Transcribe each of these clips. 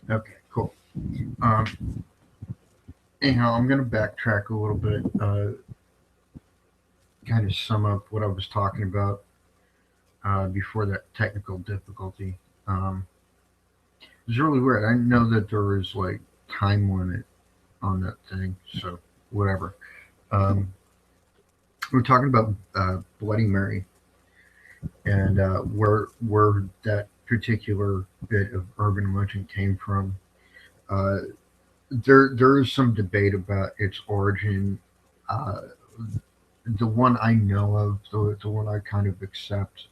Okay, cool. Um, Anyhow, I'm going to backtrack a little bit, kind of sum up what I was talking about before that technical difficulty. Um, it was really weird. I didn't know that there was like time limit on that thing, so whatever. Um, we're talking about Bloody Mary and where that particular bit of urban legend came from. Uh, there is some debate about its origin. Uh, the one I know of, the one I kind of accept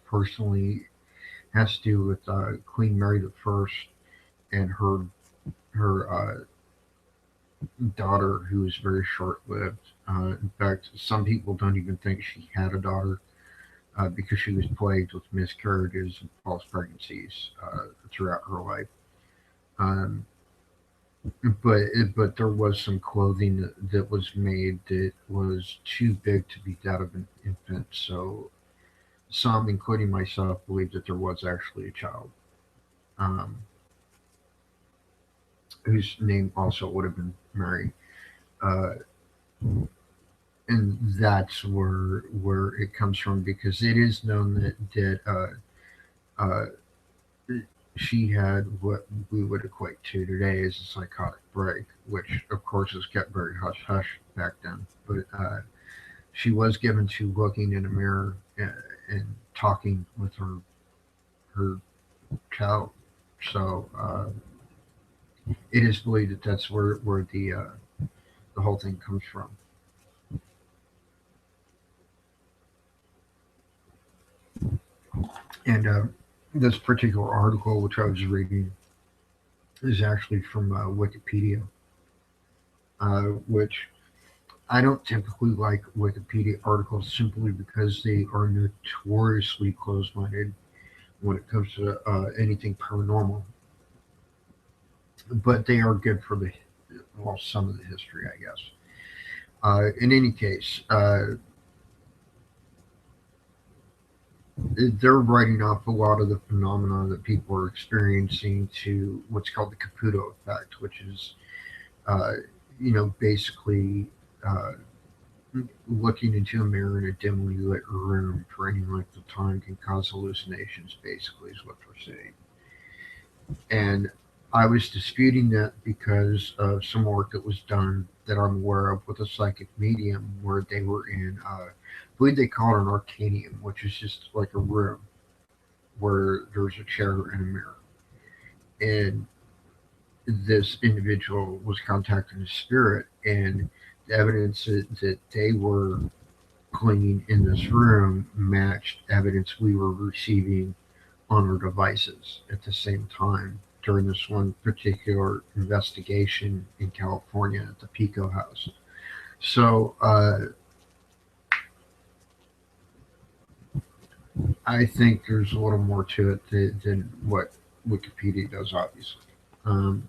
personally, has to do with Queen Mary the First and her daughter, who was very short lived. In fact, some people don't even think she had a daughter because she was plagued with miscarriages and false pregnancies throughout her life. Um, but there was some clothing that was made that was too big to be that of an infant. So some, including myself, believe that there was actually a child um, whose name also would have been Mary. Uh, and that's where it comes from because it is known that she had what we would equate to today as a psychotic break, which of course is kept very hush hush back then. But she was given to looking in a mirror and talking with her child. So it is believed that that's where the whole thing comes from. And this particular article, which I was reading, is actually from Wikipedia, which I don't typically like Wikipedia articles simply because they are notoriously closed minded when it comes to anything paranormal. But they are good for well, some of the history, I guess. In any case, they're writing off a lot of the phenomena that people are experiencing to what's called the Caputo effect, which is, uh, basically uh, looking into a mirror in a dimly lit room for any length of time can cause hallucinations, basically, is what they're saying. And I was disputing that because of some work that was done that I'm aware of with a psychic medium where they were in, I believe they call it an arcanium, which is just like a room where there's a chair and a mirror. And this individual was contacting a spirit, and the evidence that they were cleaning in this room matched evidence we were receiving on our devices at the same time during this one particular investigation in California at the Pico House. So I think there's a little more to it than what Wikipedia does, obviously. Um,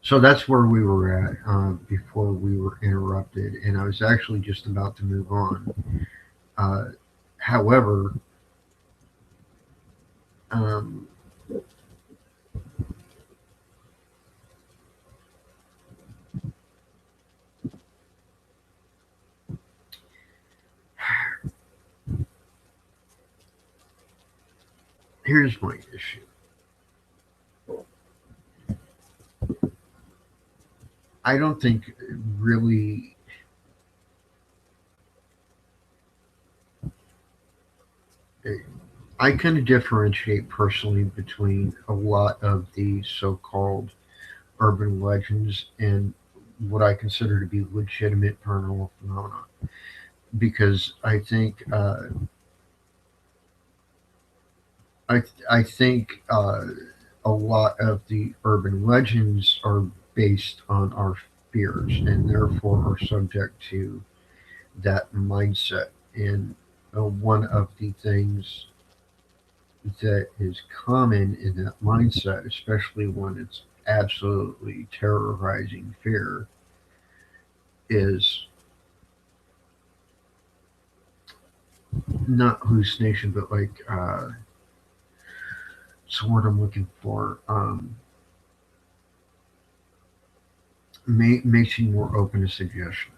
so that's where we were at before we were interrupted, and I was actually just about to move on. Uh, However, um, here's my issue. I don't think really. I kind of differentiate personally between a lot of the so-called urban legends and what I consider to be legitimate paranormal phenomena, because I I think a lot of the urban legends are based on our fears and therefore are subject to that mindset. And one of the things that is common in that mindset, especially when it's absolutely terrorizing fear, is not hallucination, but like what's the word I'm looking for? Makes you more open to suggestion.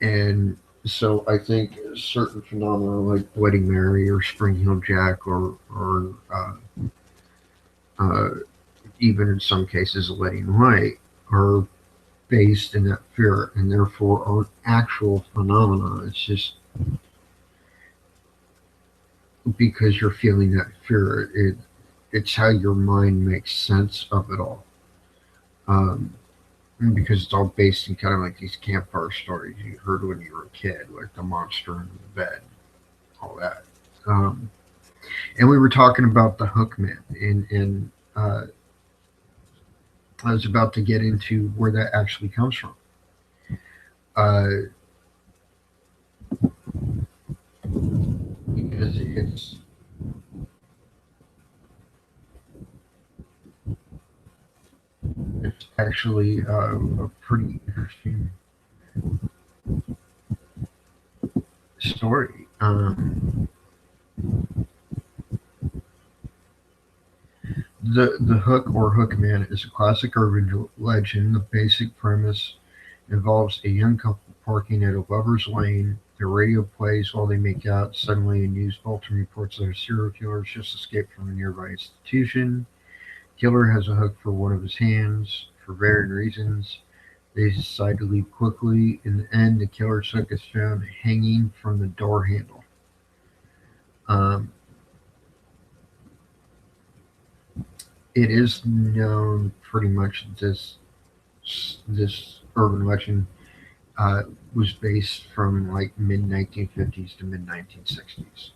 And so I think certain phenomena like Bloody Mary or Spring Heel Jack or even in some cases Letting Light are based in that fear and therefore are actual phenomena. It's just because you're feeling that fear. It's how your mind makes sense of it all. Um, because it's all based in kind of like these campfire stories you heard when you were a kid, like the monster under the bed, all that. Um, and we were talking about the Hook Man, and I was about to get into where that actually comes from. Uh, because it's actually a pretty interesting story. The Hook or Hook Man is a classic urban legend. The basic premise involves a young couple parking at a lover's lane. The radio plays while they make out. Suddenly, a news bulletin reports that a serial killer has just escaped from a nearby institution. Killer has a hook for one of his hands. For varying reasons, they decide to leave quickly. In the end, the killer's hook is found hanging from the door handle. Um, it is known pretty much that this urban legend uh, was based from like mid 1950s to mid 1960s.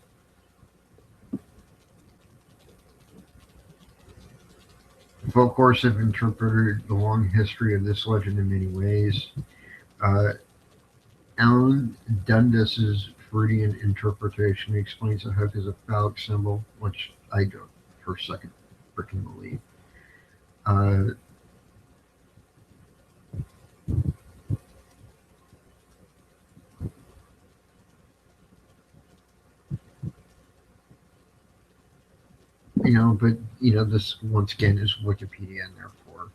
Folklorists have interpreted the long history of this legend in many ways. Uh, Alan Dundas's Freudian interpretation explains the hook as a phallic symbol, which I don't for a second freaking believe. Uh, but this once again is Wikipedia, and therefore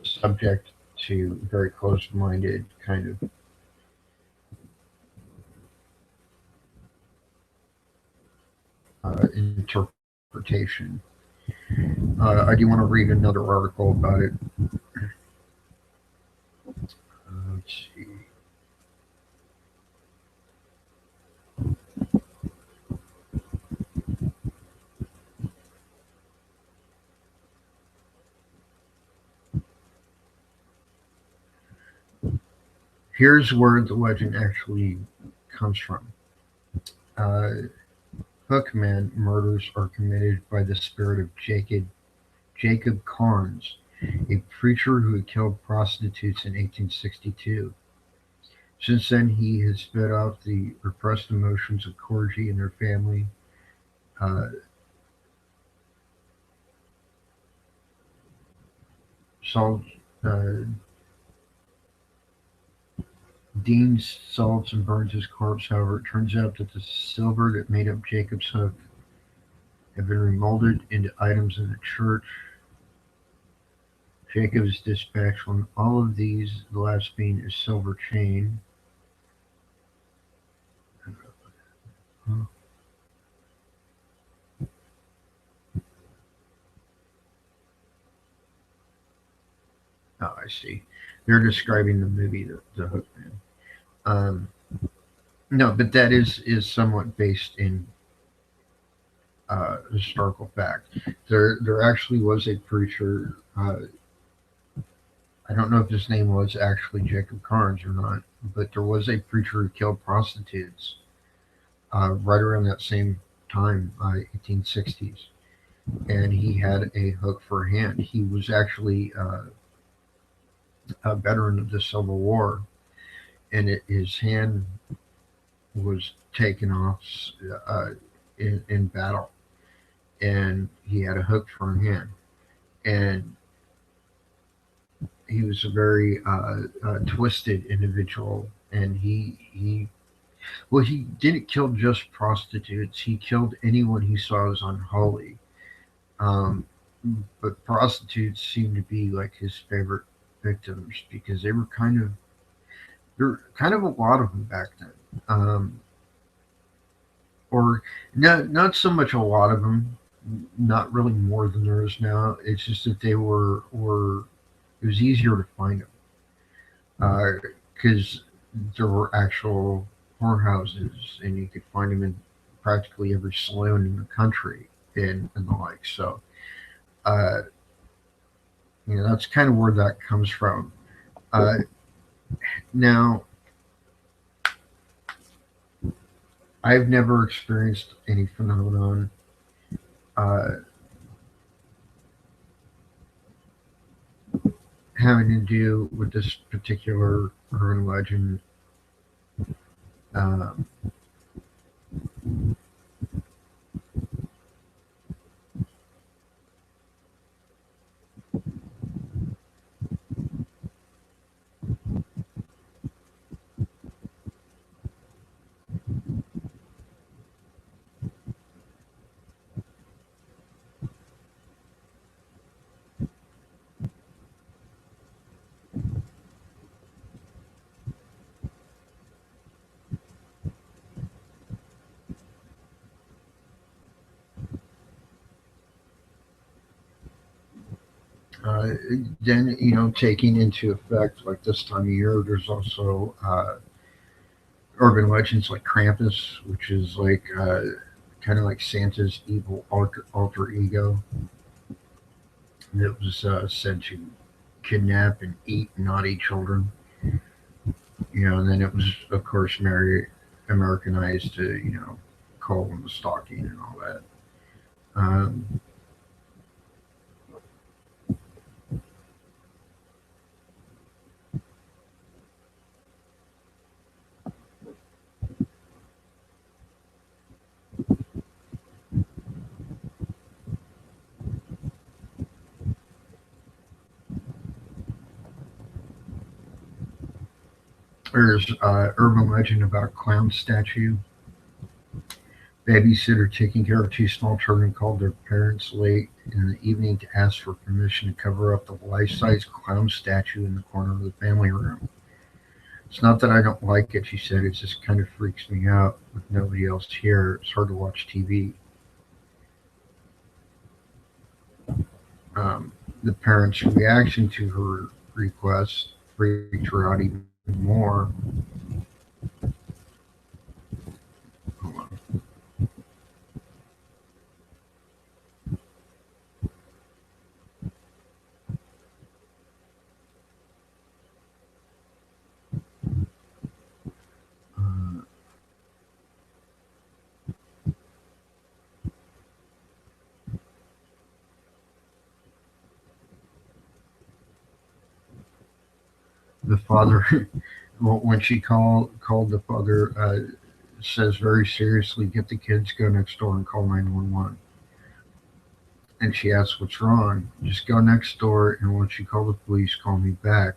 subject to very close-minded kind of interpretation. I do want to read another article about it. Let's see. Here's where the legend actually comes from. Uh, Hookman murders are committed by the spirit of Jacob Carnes, a preacher who had killed prostitutes in 1862. Since then, he has fed off the repressed emotions of clergy and their family. Uh, Salt, uh, Dean salts and burns his corpse. However, it turns out that the silver that made up Jacob's hook had been remolded into items in the church. Jacob is dispatched on all of these, the last being a silver chain. Oh, I see. They're describing the movie, The Hookman. Um, no, but that is somewhat based in historical fact. There actually was a preacher. I don't know if his name was actually Jacob Carnes or not, but there was a preacher who killed prostitutes right around that same time, 1860s, and he had a hook for a hand. He was actually a veteran of the Civil War, and his hand was taken off uh, in battle, and he had a hook for a hand, and he was a very twisted individual, and he Well, he didn't kill just prostitutes. He killed anyone he saw as unholy. Um, but prostitutes seemed to be like his favorite victims because there were kind of a lot of them back then. Um, or not so much a lot of them, not really more than there is now. It's just that they were it was easier to find them because there were actual whorehouses and you could find them in practically every saloon in the country and the like. So uh, that's kind of where that comes from. Uh, Now, I've never experienced any phenomenon uh, having to do with this particular urban legend. Um, uh, then, taking into effect like this time of year, there's also urban legends like Krampus, which is like kind of like Santa's evil alter ego that was said to kidnap and eat naughty children. And then it was, of course, very Americanized to, call them the stalking and all that. Um, there's urban legend about clown statue. Babysitter taking care of two small children called their parents late in the evening to ask for permission to cover up the life-size clown statue in the corner of the family room. It's not that I don't like it, she said. It just kind of freaks me out with nobody else here. It's hard to watch TV. Um, the parents' reaction to her request freaked her out even more. Hold on. Uh, the father, well, when she called the father, says very seriously, "Get the kids, go next door and call 911." And she asks, "What's wrong?" "Just go next door, and once you call the police, call me back."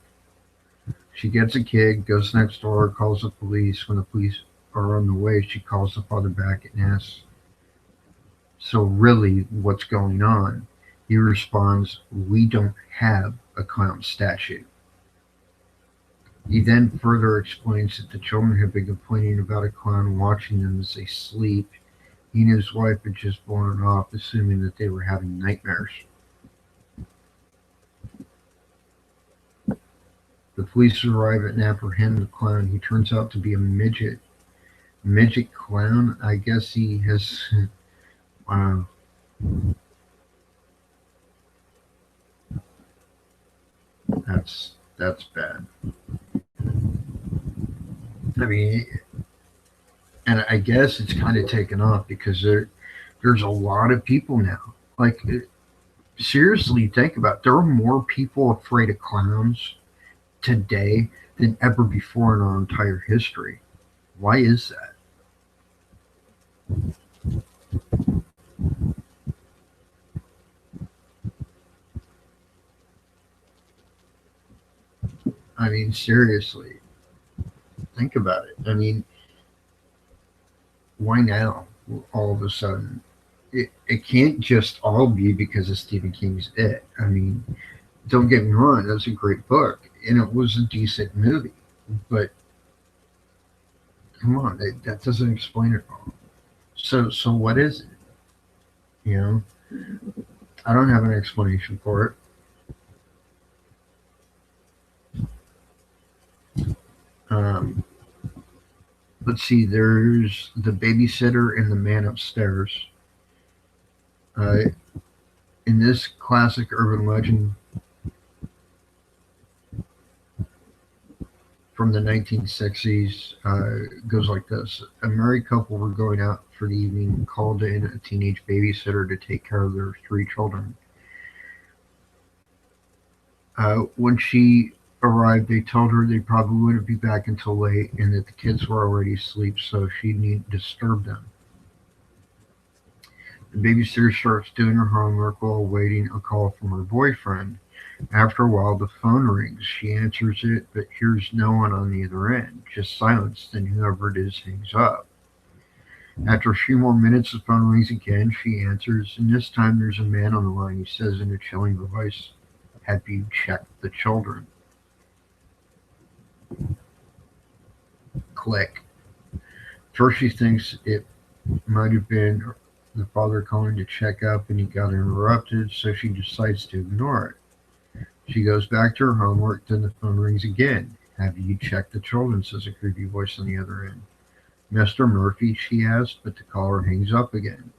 She gets a kid, goes next door, calls the police. When the police are on the way, she calls the father back and asks, "So really, what's going on?" He responds, "We don't have a clown statue." He then further explains that the children have been complaining about a clown watching them as they sleep. He and his wife had just blown it off, assuming that they were having nightmares. The police arrive and apprehend the clown. He turns out to be a midget. Midget clown? I guess he has. Wow, that's bad. I mean, and I guess it's kind of taken off because there's a lot of people now. Like, seriously, think about it. There are more people afraid of clowns today than ever before in our entire history. Why is that? I mean, seriously, think about it. I mean, Why now? All of a sudden, it can't just all be because of Stephen King's It. I mean, don't get me wrong, that's a great book, and it was a decent movie. But come on, that doesn't explain it all. So what is it? You know, I don't have an explanation for it. Um, let's see. There's the babysitter and the man upstairs. Uh, in this classic urban legend from the 1960s, goes like this: a married couple were going out for the evening and called in a teenage babysitter to take care of their three children. When she arrived, they told her they probably wouldn't be back until late and that the kids were already asleep, so she needn't disturb them. The babysitter starts doing her homework while waiting a call from her boyfriend. After a while, the phone rings. She answers it, but hears no one on the other end, just silence. Then whoever it is hangs up. After a few more minutes, the phone rings again. She answers, and this time there's a man on the line. He says in a chilling voice, "Have you checked the children?" Click. First, she thinks it might have been the father calling to check up and he got interrupted, so she decides to ignore it. She goes back to her homework, then the phone rings again. "Have you checked the children?" says a creepy voice on the other end. "Mr. Murphy?" she asks, but the caller hangs up again.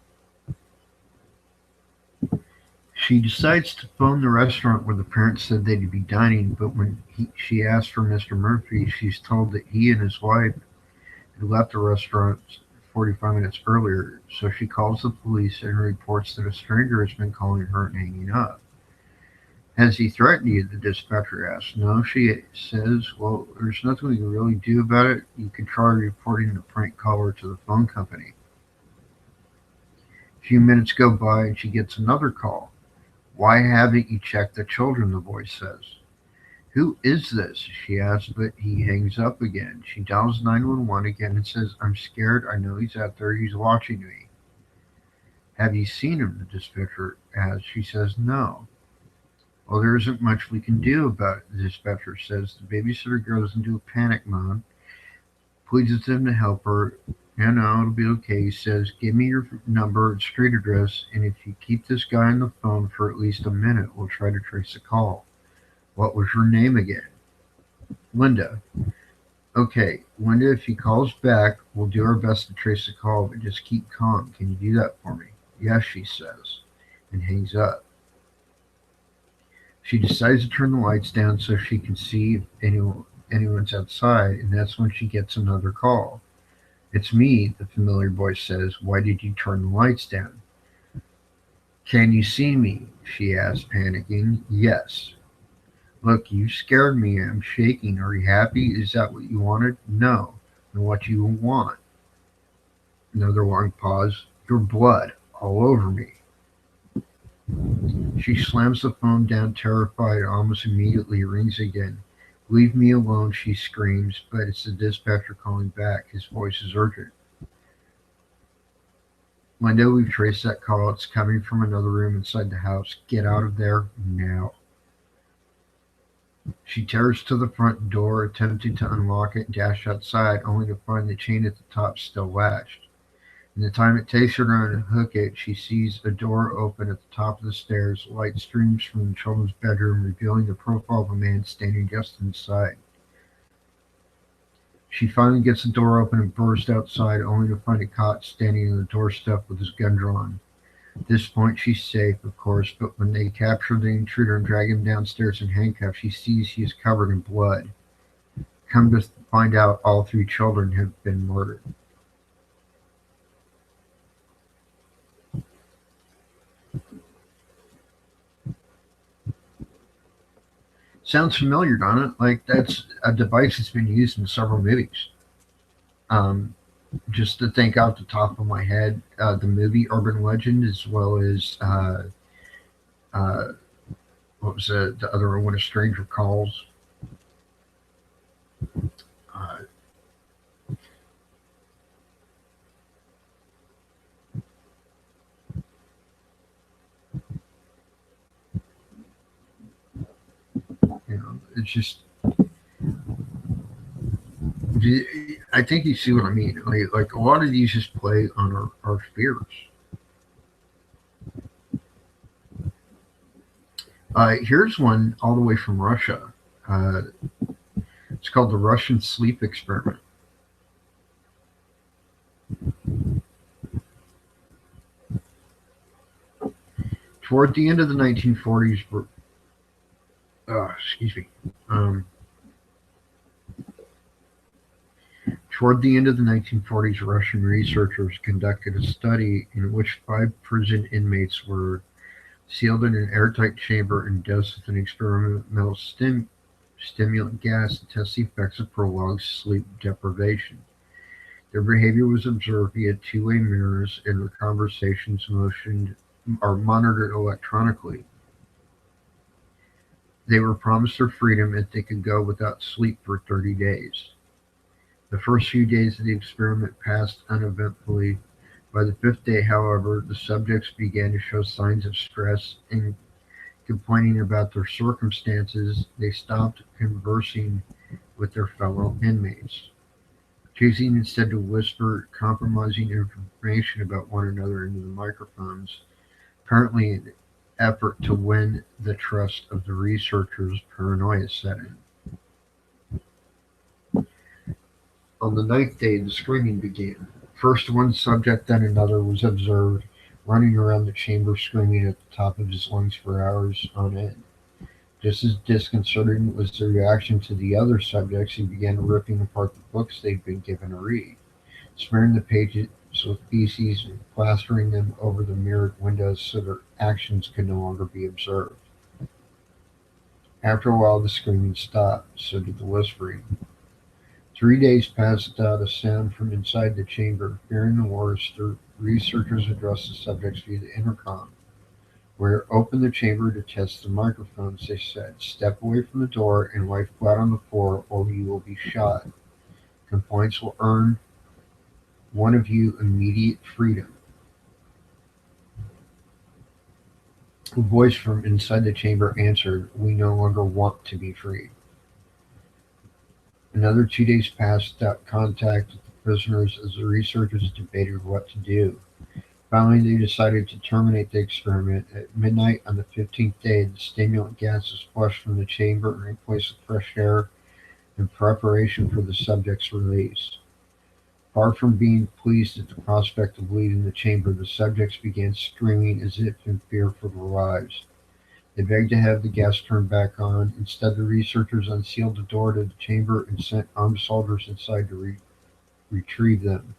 She decides to phone the restaurant where the parents said they'd be dining, but when she asks for Mr. Murphy, she's told that he and his wife had left the restaurant 45 minutes earlier, so she calls the police and reports that a stranger has been calling her and hanging up. "Has he threatened you?" the dispatcher asks. "No," she says. "Well, there's nothing we can really do about it. You can try reporting the prank caller to the phone company." A few minutes go by and she gets another call. "Why haven't you checked the children?" the voice says. "Who is this?" she asks, but he hangs up again. She dials 911 again and says, "I'm scared. I know he's out there. He's watching me." "Have you seen him?" the dispatcher asks. She says, "No." "Well, there isn't much we can do about it," the dispatcher says. The babysitter goes into a panic mode, pleads him to help her. "No, no, it'll be okay," he says. "Give me your number and street address, and if you keep this guy on the phone for at least a minute, we'll try to trace the call." "What was your name again?" "Linda." "Okay, Linda, if he calls back, we'll do our best to trace the call, but just keep calm. Can you do that for me?" "Yes," she says, and hangs up. She decides to turn the lights down so she can see if anyone's outside, and that's when she gets another call. "It's me," the familiar voice says. "Why did you turn the lights down?" "Can you see me?" she asks, panicking. "Yes." "Look, you scared me. I'm shaking. Are you happy? Is that what you wanted?" "No." "And what you want?" Another long pause. "Your blood all over me." She slams the phone down, terrified. Almost immediately it rings again. "Leave me alone," she screams, but it's the dispatcher calling back. His voice is urgent. "Linda, we've traced that call. It's coming from another room inside the house. Get out of there now." She tears to the front door, attempting to unlock it and dash outside, only to find the chain at the top still latched. In the time it takes her to unhook it, she sees a door open at the top of the stairs. Light streams from the children's bedroom, revealing the profile of a man standing just inside. She finally gets the door open and bursts outside, only to find a cop standing on the doorstep with his gun drawn. At this point, she's safe, of course, but when they capture the intruder and drag him downstairs in handcuffs, she sees he is covered in blood. Come to find out, all three children have been murdered. Sounds familiar, doesn't it? Like that's a device that's been used in several movies. Um, just to think out the top of my head, the movie Urban Legend, as well as uh, what was the other one? When a Stranger Calls. Uh, it's just, I think you see what I mean. Like a lot of these just play on our fears. Here's one all the way from Russia. Uh, it's called the Russian sleep experiment. Toward the end of the 1940s, excuse me. Um, Toward the end of the 1940s, Russian researchers conducted a study in which five prison inmates were sealed in an airtight chamber and dosed with an experimental stimulant gas to test the effects of prolonged sleep deprivation. Their behavior was observed via two-way mirrors, and their conversations motioned are monitored electronically. They were promised their freedom if they could go without sleep for 30 days. The first few days of the experiment passed uneventfully. By the fifth day, however, the subjects began to show signs of stress and complaining about their circumstances. They stopped conversing with their fellow inmates, choosing instead to whisper compromising information about one another into the microphones, apparently an effort to win the trust of the researchers. Paranoia set in. On the ninth day, the screaming began. First one subject, then another was observed running around the chamber screaming at the top of his lungs for hours on end. Just as disconcerting was the reaction to the other subjects who began ripping apart the books they'd been given to read, smearing the pages with feces and plastering them over the mirrored windows so their actions could no longer be observed. After a while, the screaming stopped, so did the whispering. 3 days passed without a sound from inside the chamber. Fearing the worst, the researchers addressed the subjects via the intercom. "We're open the chamber to test the microphones," they said. "Step away from the door and lie flat on the floor, or you will be shot. Compliance will earn one of you immediate freedom." A voice from inside the chamber answered, "We no longer want to be free." Another 2 days passed without contact with the prisoners as the researchers debated what to do. Finally, they decided to terminate the experiment. At midnight on the 15th day, the stimulant gas was flushed from the chamber and replaced with fresh air in preparation for the subject's release. Far from being pleased at the prospect of leaving the chamber, the subjects began screaming as if in fear for their lives. They begged to have the gas turned back on. Instead, the researchers unsealed the door to the chamber and sent armed soldiers inside to retrieve them.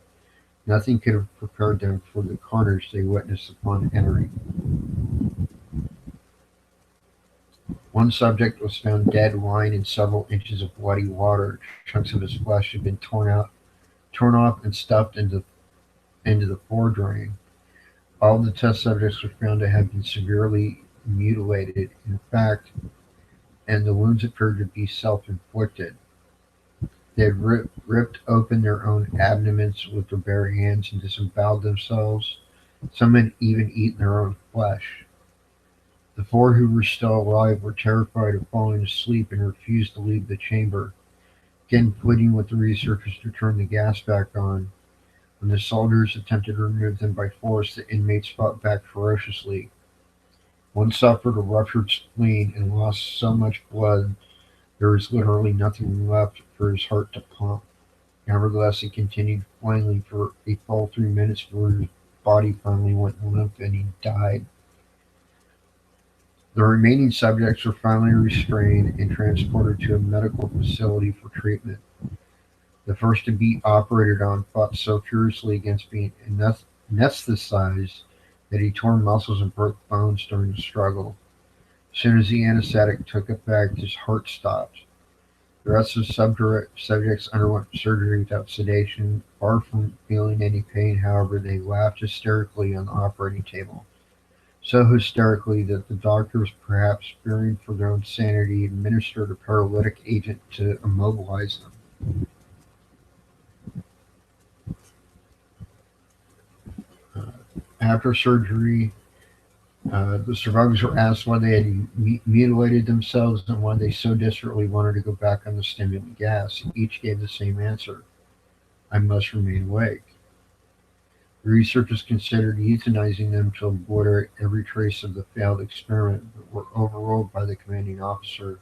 Nothing could have prepared them for the carnage they witnessed upon entering. One subject was found dead, lying in several inches of bloody water. Chunks of his flesh had been torn off, and stuffed into the floor drain. All of the test subjects were found to have been severely mutilated, in fact, and the wounds appeared to be self-inflicted. They had ripped open their own abdomens with their bare hands and disemboweled themselves. Some had even eaten their own flesh. The four who were still alive were terrified of falling asleep and refused to leave the chamber, again pleading with the researchers to turn the gas back on. When the soldiers attempted to remove them by force, the inmates fought back ferociously. One suffered a ruptured spleen and lost so much blood there was literally nothing left for his heart to pump. Nevertheless, he continued flailing for a full 3 minutes before his body finally went limp and he died. The remaining subjects were finally restrained and transported to a medical facility for treatment. The first to be operated on fought so furiously against being anesthetized that he tore muscles and broke bones during the struggle. As soon as the anesthetic took effect, his heart stopped. The rest of the subjects underwent surgery without sedation. Far from feeling any pain, however, they laughed hysterically on the operating table. So hysterically that the doctors, perhaps fearing for their own sanity, administered a paralytic agent to immobilize them. After surgery, The survivors were asked why they had mutilated themselves and why they so desperately wanted to go back on the stimulant gas. Each gave the same answer: I must remain awake. The researchers considered euthanizing them to obliterate every trace of the failed experiment, but were overruled by the commanding officer,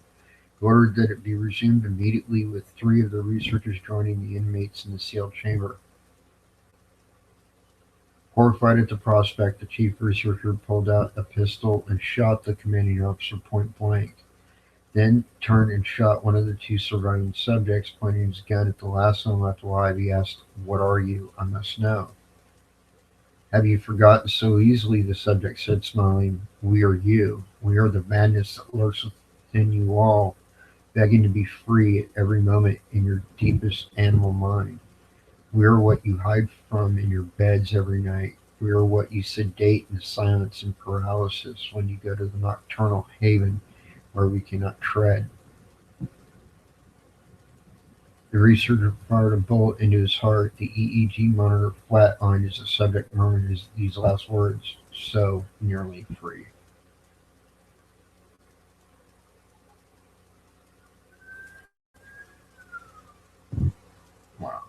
who ordered that it be resumed immediately, with three of the researchers joining the inmates in the sealed chamber. Horrified at the prospect, the chief researcher pulled out a pistol and shot the commanding officer point blank, then turned and shot one of the two surviving subjects, pointing his gun at the last one left alive. He asked, "What are you? I must know." "Have you forgotten so easily?" the subject said, smiling. "We are you. We are the madness that lurks within you all, begging to be free at every moment in your deepest animal mind. We are what you hide from in your beds every night. We are what you sedate in silence and paralysis when you go to the nocturnal haven where we cannot tread." The researcher fired a bullet into his heart. The EEG monitor flatlined as the subject murmured these last words: "So nearly free." Wow.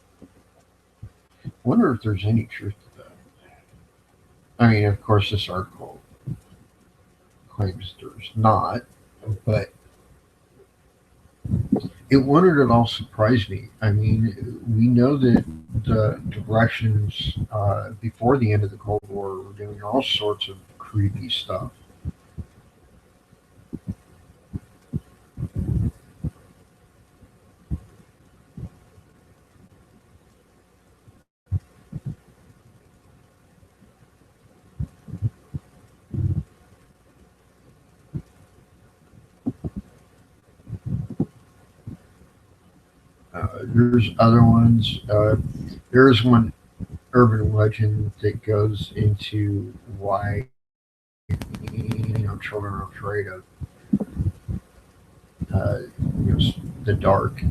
I wonder if there's any truth to that. I mean, of course, this article claims there's not, but it wondered it all surprised me. I mean, we know that the Russians, before the end of the Cold War, were doing all sorts of creepy stuff. There's other ones. There's one urban legend that goes into why children are afraid of uh, the dark.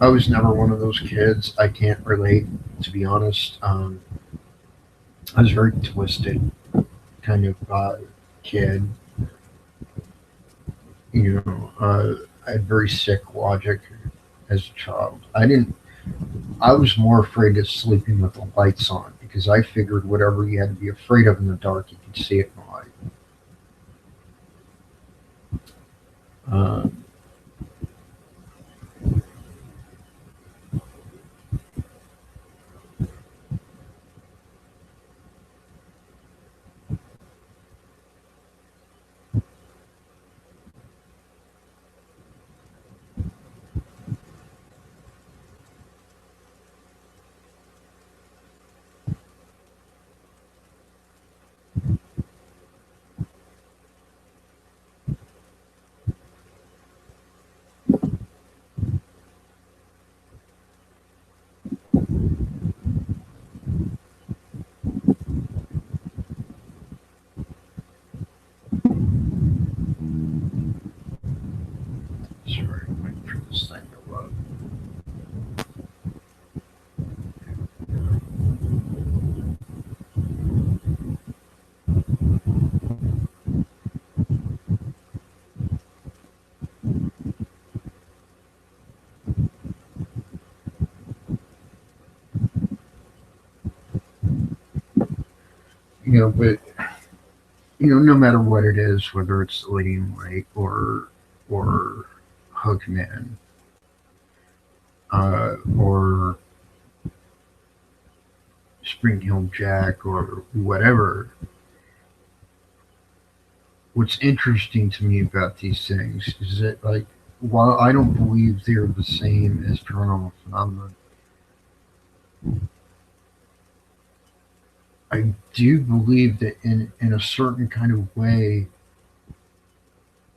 I was never one of those kids. I can't relate, to be honest. I was a very twisted kind of kid. I had very sick logic as a child. I didn't. I was more afraid of sleeping with the lights on because I figured whatever you had to be afraid of in the dark, you could see it in the light. Uh, Sorry, I'm waiting for this thing to load. But no matter what it is, whether it's Leading Lake or Hookman, or Spring Hill Jack or whatever, what's interesting to me about these things is that, like, while I don't believe they're the same as paranormal phenomena, I do believe that in a certain kind of way,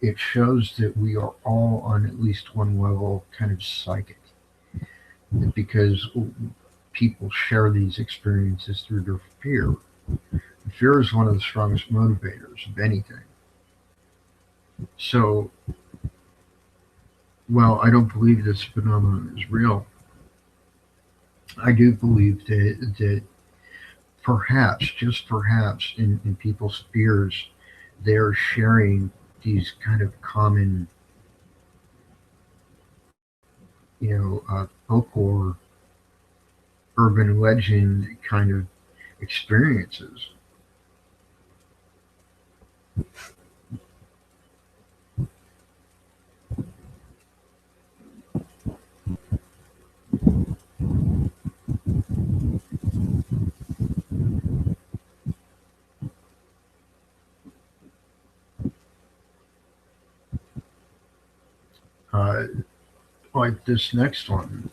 it shows that we are all on at least one level kind of psychic, because people share these experiences through their fear. Fear is one of the strongest motivators of anything. So, while I don't believe this phenomenon is real, I do believe that perhaps, just perhaps, in people's fears, they're sharing these kind of common, folklore, urban legend kind of experiences. Uh, like this next one.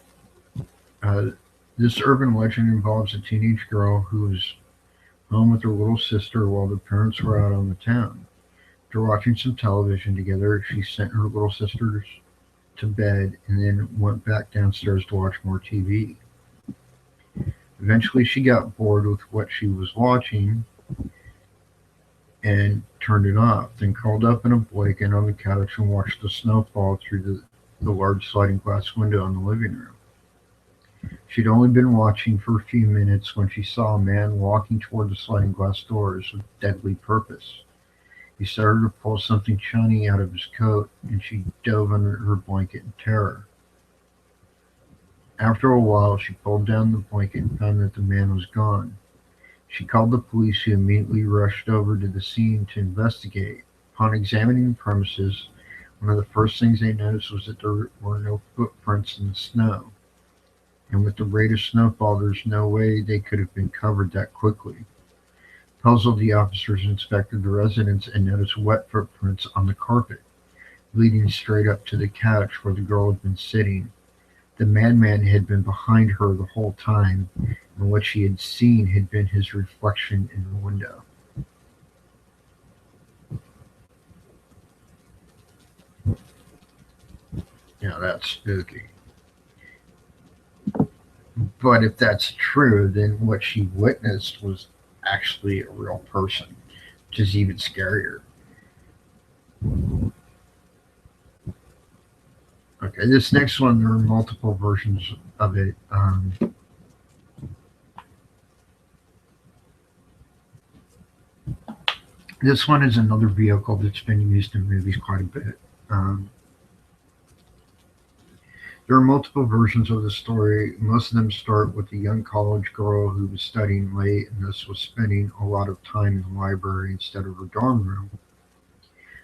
Uh, this urban legend involves a teenage girl who was home with her little sister while the parents were out on the town. After watching some television together, she sent her little sisters to bed and then went back downstairs to watch more TV. Eventually, she got bored with what she was watching and turned it off, then curled up in a blanket on the couch and watched the snow fall through the large sliding glass window in the living room. She'd only been watching for a few minutes when she saw a man walking toward the sliding glass doors with deadly purpose. He started to pull something shiny out of his coat, and she dove under her blanket in terror. After a while, she pulled down the blanket and found that the man was gone. She called the police, who immediately rushed over to the scene to investigate. Upon examining the premises, one of the first things they noticed was that there were no footprints in the snow. And with the rate of snowfall, there's no way they could have been covered that quickly. Puzzled, the officers inspected the residence and noticed wet footprints on the carpet, leading straight up to the couch where the girl had been sitting. The madman had been behind her the whole time, and what she had seen had been his reflection in the window. Yeah, that's spooky. But if that's true, then what she witnessed was actually a real person, which is even scarier. Okay, this next one, there are multiple versions of it. This one is another vehicle that's been used in movies quite a bit. Um, there are multiple versions of the story. Most of them start with a young college girl who was studying late and thus was spending a lot of time in the library instead of her dorm room.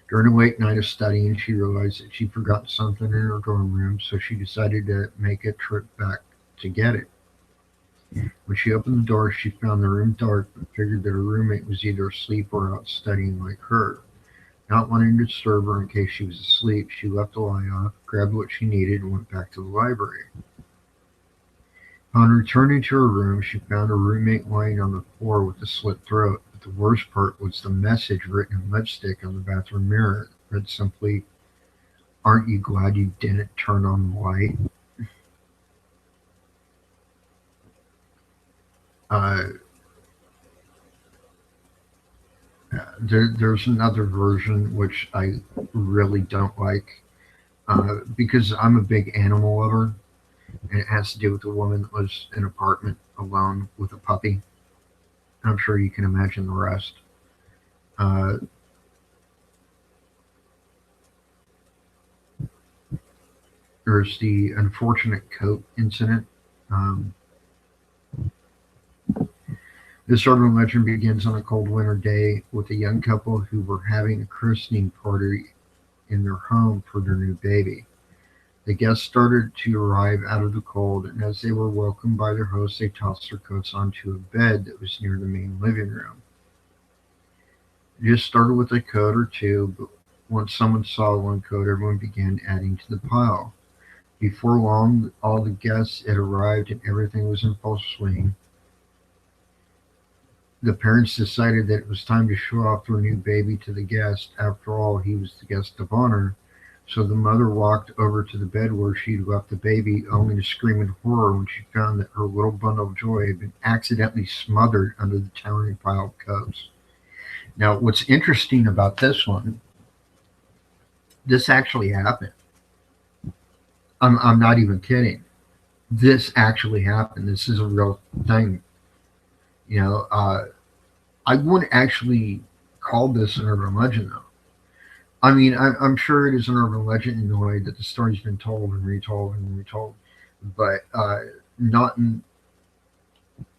During a late night of studying, she realized that she'd forgotten something in her dorm room, so she decided to make a trip back to get it. When she opened the door, she found the room dark, but figured that her roommate was either asleep or out studying like her. Not wanting to disturb her in case she was asleep, she left the light off, grabbed what she needed, and went back to the library. Upon returning to her room, she found her roommate lying on the floor with a slit throat. But the worst part was the message written in lipstick on the bathroom mirror. It read simply, "Aren't you glad you didn't turn on the light?" Uh, there's another version which I really don't like because I'm a big animal lover, and it has to do with a woman that lives in an apartment alone with a puppy. I'm sure you can imagine the rest. Uh, there's the unfortunate coat incident. Um, this urban legend begins on a cold winter day with a young couple who were having a christening party in their home for their new baby. The guests started to arrive out of the cold, and as they were welcomed by their host, they tossed their coats onto a bed that was near the main living room. It just started with a coat or two, but once someone saw one coat, everyone began adding to the pile. Before long, all the guests had arrived and everything was in full swing. The parents decided that it was time to show off their new baby to the guest. After all, he was the guest of honor. So the mother walked over to the bed where she'd left the baby, only to scream in horror when she found that her little bundle of joy had been accidentally smothered under the towering pile of coats. Now, what's interesting about this one, this actually happened. I'm not even kidding. This actually happened. This is a real thing. You know, I wouldn't actually call this an urban legend, though. I mean, I'm sure it is an urban legend in the way that the story's been told and retold and retold, but not in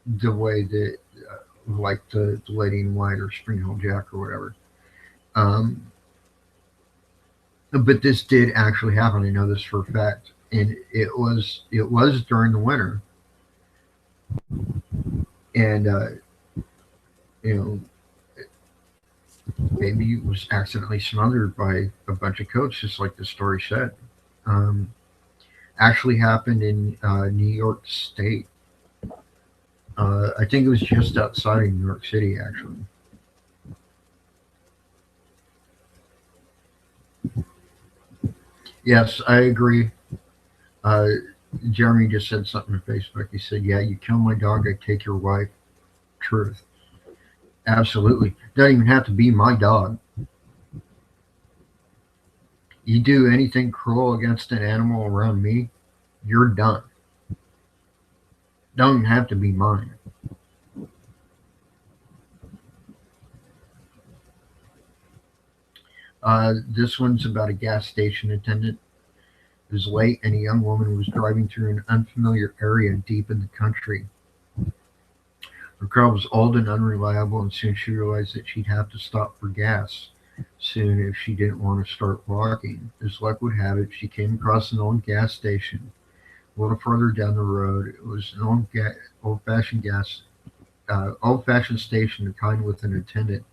the way that, like the Lady in White or Spring Hill Jack or whatever. Um, but this did actually happen. I know this for a fact, and it was during the winter, and you know maybe it was accidentally smothered by a bunch of coats, just like the story said. Um, Actually happened in New York State. I think it was just outside of New York City, actually. Yes, I agree. Uh, Jeremy just said something on Facebook. He said, "Yeah, you kill my dog, I take your wife." Truth. Absolutely. Doesn't even have to be my dog. You do anything cruel against an animal around me, you're done. Don't even have to be mine. This one's about a gas station attendant. It was late, and a young woman was driving through an unfamiliar area deep in the country. Her car was old and unreliable, and soon she realized that she'd have to stop for gas soon if she didn't want to start walking. As luck would have it, she came across an old gas station a little further down the road. It was an old-fashioned old-fashioned station, the kind with an attendant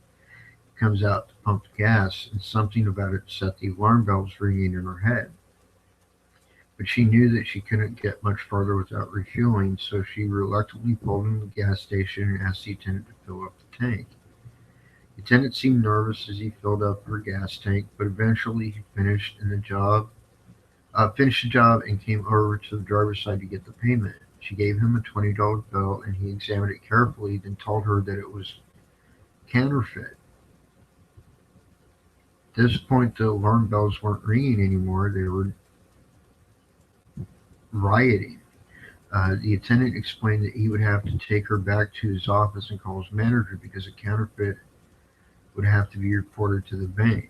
comes out to pump gas, and something about it set the alarm bells ringing in her head. But she knew that she couldn't get much farther without refueling, so she reluctantly pulled into the gas station and asked the attendant to fill up the tank. The attendant seemed nervous as he filled up her gas tank, but eventually he finished the job and came over to the driver's side to get the payment. She gave him a $20 bill, and he examined it carefully, then told her that it was counterfeit. At this point, the alarm bells weren't ringing anymore; they were rioting. The attendant explained that he would have to take her back to his office and call his manager because a counterfeit would have to be reported to the bank.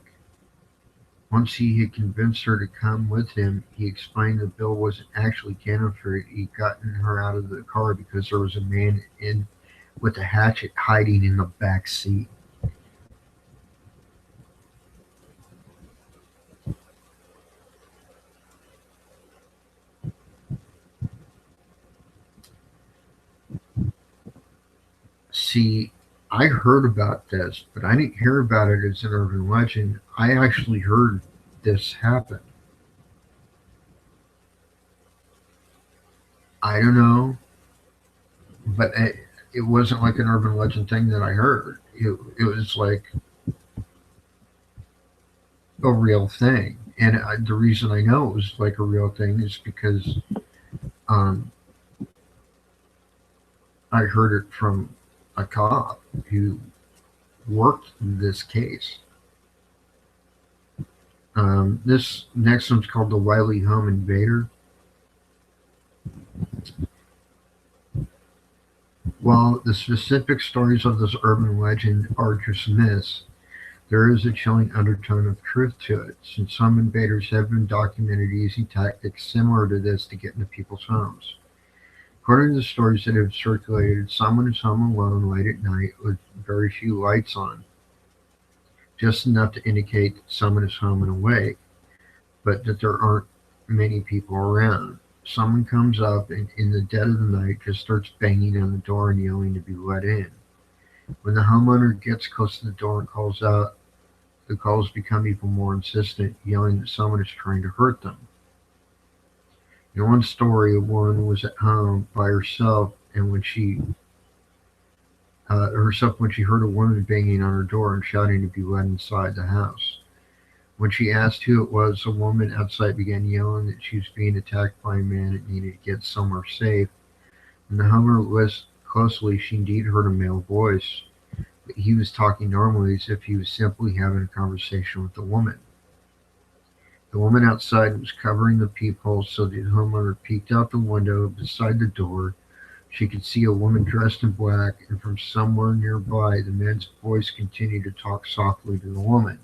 Once he had convinced her to come with him, he explained the bill wasn't actually counterfeit. He'd gotten her out of the car because there was a man in with a hatchet hiding in the back seat. See, I heard about this, but I didn't hear about it as an urban legend. I actually heard this happen. I don't know, but it wasn't like an urban legend thing that I heard. It was like a real thing. And the reason I know it was like a real thing is because um, I heard it from a cop who worked this case. This next one's called the Wiley Home Invader. While the specific stories of this urban legend are just myths, there is a chilling undertone of truth to it, since some invaders have been documented using tactics similar to this to get into people's homes. According to the stories that have circulated, someone is home alone late at night with very few lights on, just enough to indicate that someone is home and awake, but that there aren't many people around. Someone comes up and, in the dead of the night, just starts banging on the door and yelling to be let in. When the homeowner gets close to the door and calls out, the calls become even more insistent, yelling that someone is trying to hurt them. In one story, a woman was at home by herself when she heard a woman banging on her door and shouting to be let inside the house. When she asked who it was, a woman outside began yelling that she was being attacked by a man and needed to get somewhere safe. When the homeowner listened closely, she indeed heard a male voice, but he was talking normally as if he was simply having a conversation with the woman. The woman outside was covering the peephole, so the homeowner peeked out the window beside the door, She could see a woman dressed in black, and from somewhere nearby, the man's voice continued to talk softly to the woman.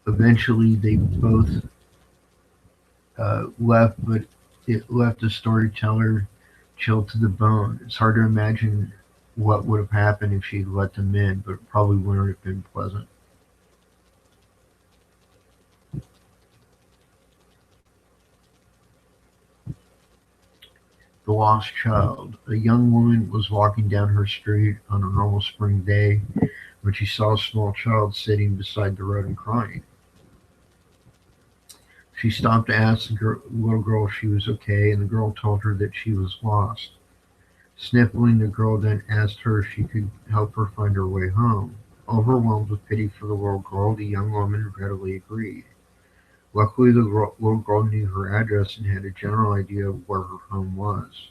Eventually, they both left, but it left the storyteller chilled to the bone. It's hard to imagine what would have happened if she'd let them in, but it probably wouldn't have been pleasant. The Lost Child. A young woman was walking down her street on a normal spring day when she saw a small child sitting beside the road and crying. She stopped to ask the little girl if she was okay, and the girl told her that she was lost. Sniffling, the girl then asked her if she could help her find her way home. Overwhelmed with pity for the little girl, the young woman readily agreed. Luckily, the little girl knew her address and had a general idea of where her home was.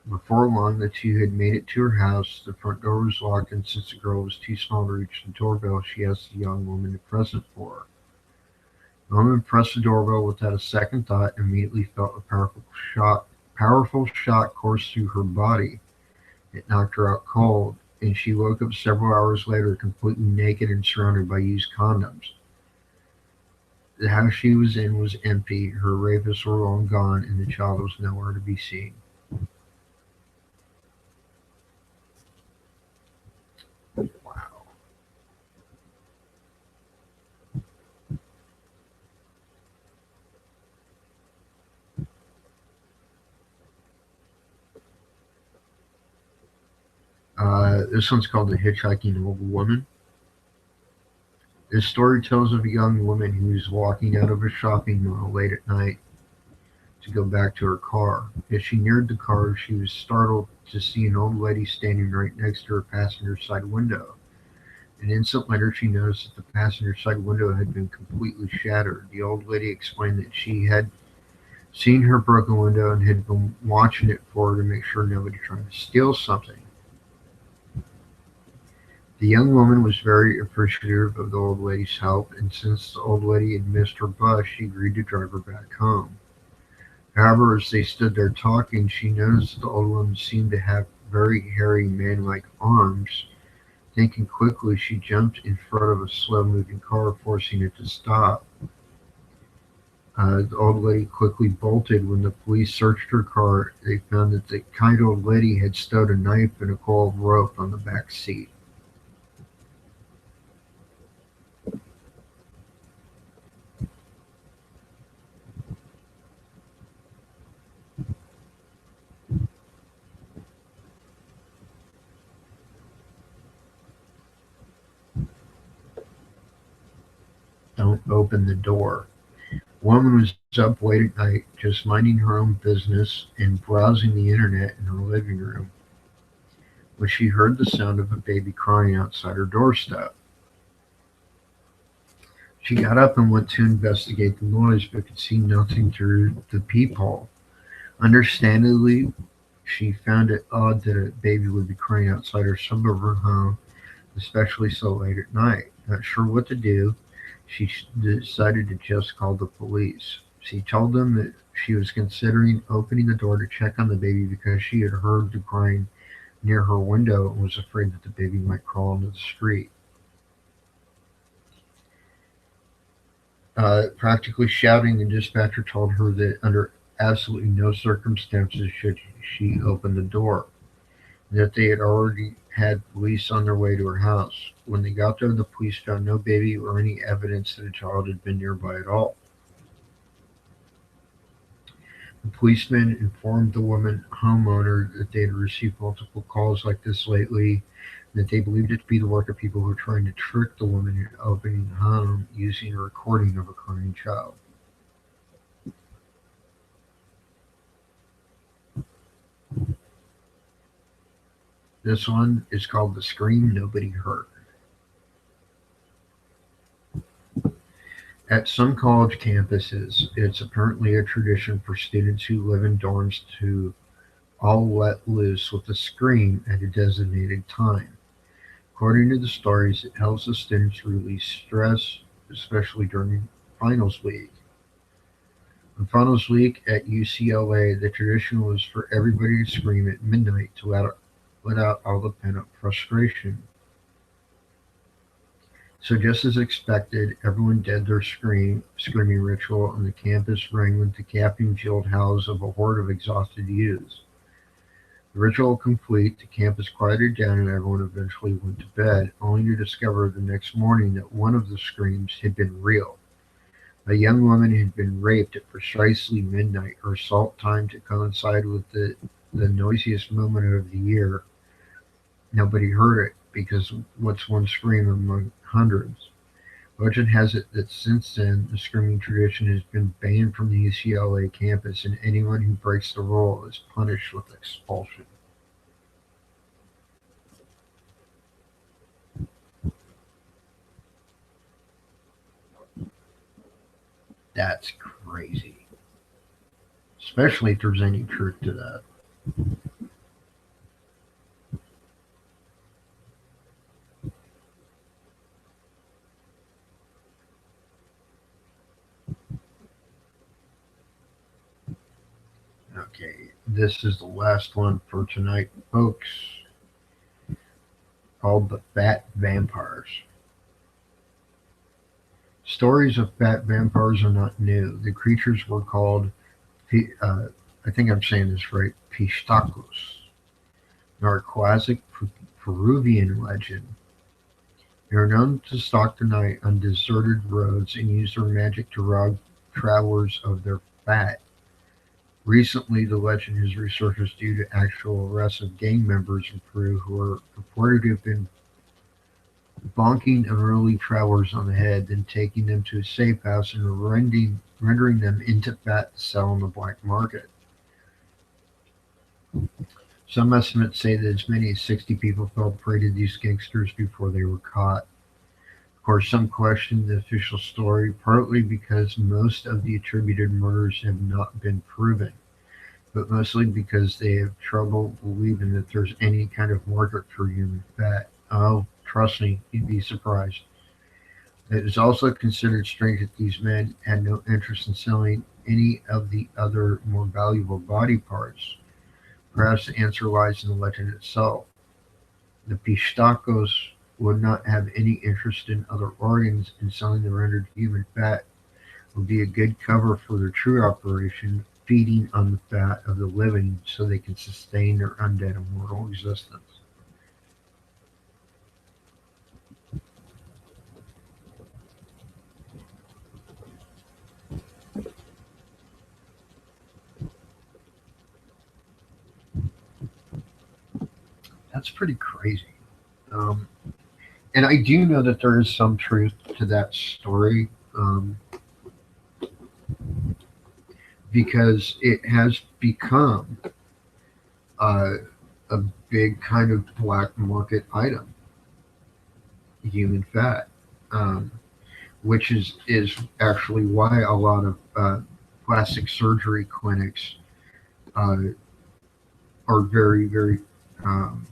Before long, the two had made it to her house. The front door was locked, and since the girl was too small to reach the doorbell, she asked the young woman to press it for her. The woman pressed the doorbell without a second thought and immediately felt a powerful shock course through her body. It knocked her out cold, and she woke up several hours later completely naked and surrounded by used condoms. The house she was in was empty, her rapists were long gone, and the child was nowhere to be seen. Wow. This one's called The Hitchhiking Old Woman. This story tells of a young woman who is walking out of a shopping mall late at night to go back to her car. As she neared the car, she was startled to see an old lady standing right next to her passenger side window. An instant later, she noticed that the passenger side window had been completely shattered. The old lady explained that she had seen her broken window and had been watching it for her to make sure nobody tried to steal something. The young woman was very appreciative of the old lady's help, and since the old lady had missed her bus, she agreed to drive her back home. However, as they stood there talking, she noticed the old woman seemed to have very hairy man-like arms. Thinking quickly, she jumped in front of a slow-moving car, forcing it to stop. The old lady quickly bolted. When the police searched her car, they found that the kind old lady had stowed a knife and a coil of rope on the back seat. Don't open the door. A woman was up late at night, just minding her own business and browsing the internet in her living room when she heard the sound of a baby crying outside her doorstep. She got up and went to investigate the noise, but could see nothing through the peephole. Understandably, she found it odd that a baby would be crying outside her suburban home, especially so late at night. Not sure what to do, she decided to just call the police. She told them that she was considering opening the door to check on the baby because she had heard the crying near her window and was afraid that the baby might crawl into the street. Practically shouting, the dispatcher told her that under absolutely no circumstances should she open the door, that they had already had police on their way to her house. When they got there, the police found no baby or any evidence that a child had been nearby at all. The policeman informed the woman homeowner that they had received multiple calls like this lately, and that they believed it to be the work of people who were trying to trick the woman into opening the home using a recording of a crying child. This one is called The Scream Nobody Heard. At some college campuses, it's apparently a tradition for students who live in dorms to all let loose with a scream at a designated time. According to the stories, it helps the students release stress, especially during finals week. In Funnels Week at UCLA, the tradition was for everybody to scream at midnight to let out all the pent up frustration. So, just as expected, everyone did their screaming ritual, and the campus rang with the caffeine fueled howls of a horde of exhausted youths. The ritual complete, the campus quieted down and everyone eventually went to bed, only to discover the next morning that one of the screams had been real. A young woman had been raped at precisely midnight, her assault timed to coincide with the noisiest moment of the year. Nobody heard it because what's one scream among hundreds? Legend has it that since then, the screaming tradition has been banned from the UCLA campus, and anyone who breaks the rule is punished with expulsion. That's crazy, especially if there's any truth to that. Okay, this is the last one for tonight, folks, called The Fat Vampires. Stories of fat vampires are not new. The creatures were called, I think I'm saying this right, Pistacos, Narquazic Peruvian legend. They are known to stalk the night on deserted roads and use their magic to rob travelers of their fat. Recently, the legend has resurfaced due to actual arrests of gang members in Peru who are reported to have been bonking unruly travelers on the head, then taking them to a safe house and rendering them into fat to sell on the black market. Some estimates say that as many as 60 people fell prey to these gangsters before they were caught. Of course, some question the official story, partly because most of the attributed murders have not been proven, but mostly because they have trouble believing that there's any kind of market for human fat. Oh, trust me, you'd be surprised. It is also considered strange that these men had no interest in selling any of the other more valuable body parts. Perhaps the answer lies in the legend itself. The Pistacos would not have any interest in other organs, and selling the rendered human fat would be a good cover for their true operation, feeding on the fat of the living so they can sustain their undead immortal existence. That's pretty crazy. Um, and I do know that there is some truth to that story, because it has become uh, a big kind of black market item, human fat, um, which is actually why a lot of plastic surgery clinics uh, are very um,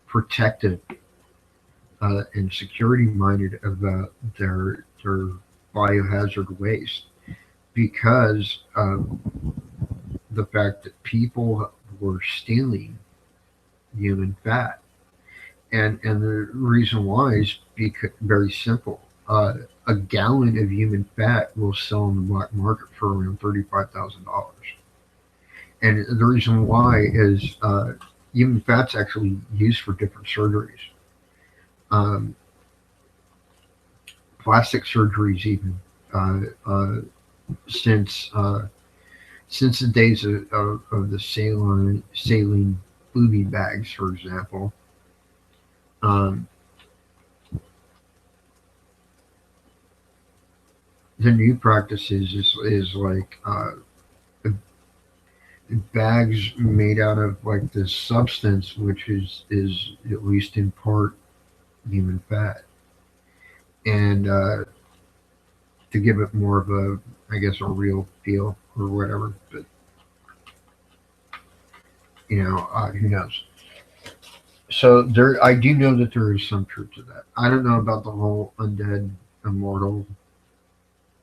protective and security minded about their biohazard waste, because of the fact that people were stealing human fat. And the reason why is because, very simple. A gallon of human fat will sell in the black market for around $35,000. And the reason why is human fat's actually used for different surgeries. Um, Plastic surgeries, even uh, uh, since since the days of the saline booby bags, for example. Um, the new practice is like bags made out of like this substance, which is at least in part human fat, and to give it more of a, I guess, a real feel or whatever. But who knows? So there, I do know that there is some truth to that. I don't know about the whole undead immortal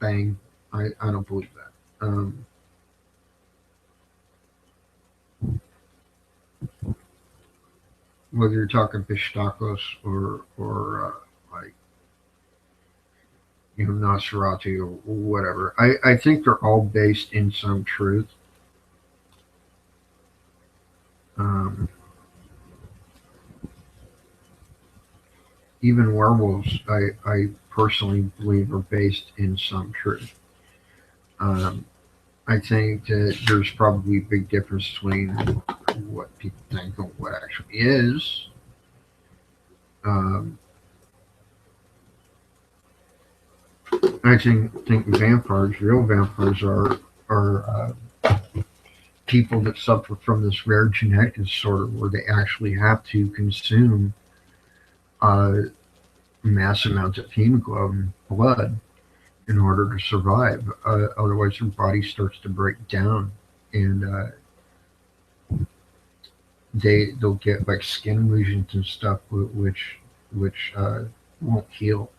thing. I don't believe that. Um, whether you're talking fish tacos or like Nosferatu or whatever, I think they're all based in some truth. Um, Even werewolves, I personally believe are based in some truth. Um, I think that there's probably a big difference between what people think and what actually is. Um, I think vampires, real vampires, are people that suffer from this rare genetic disorder where they actually have to consume uh, mass amounts of hemoglobin blood in order to survive. Otherwise, their body starts to break down, and they'll get like skin lesions and stuff, which won't heal.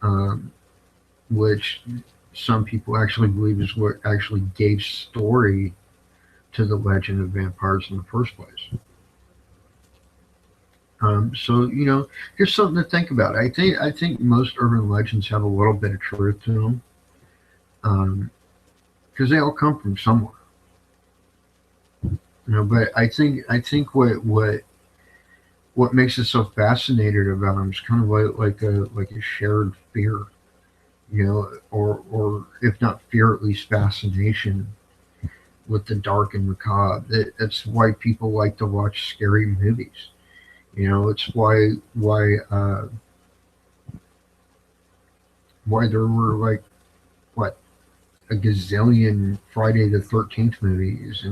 Um, which some people actually believe is what actually gave story to the legend of vampires in the first place. So just something to think about. I think most urban legends have a little bit of truth to them, because they all come from somewhere. But I think what makes us so fascinated about them is kind of like a shared fear, or if not fear, at least fascination with the dark and macabre. That's why people like to watch scary movies. It's why there were like what a gazillion Friday the 13th movies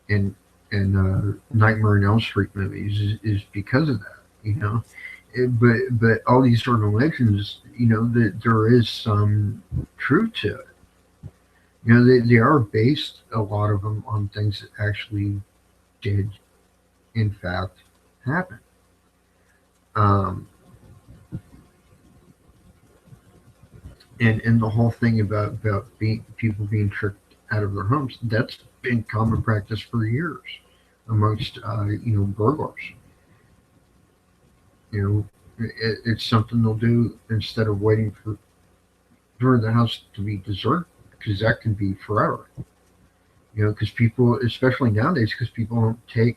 and Nightmare on Elm Street movies is because of that. But all these sort of legends, that there is some truth to it. They are based, a lot of them, on things that actually did in fact happen. Um, and the whole thing about people being tricked out of their homes, that's been common practice for years amongst burglars. It's something they'll do instead of waiting for the house to be deserted, because that can be forever. Because people, especially nowadays, because people don't take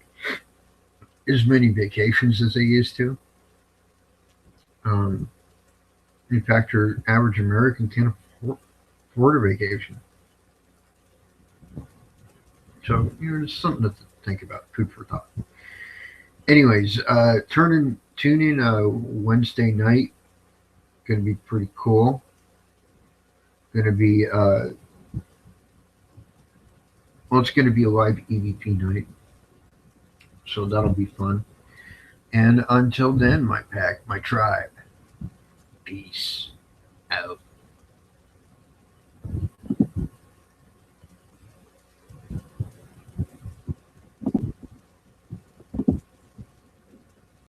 as many vacations as they used to. Um, in fact, your average American can't afford a vacation. So, it's something to think about, food for thought. Anyways, tune in Wednesday night. Going to be pretty cool. Going to be well, it's going to be a live EVP night, so that'll be fun. And until then, my pack, my tribe, peace out.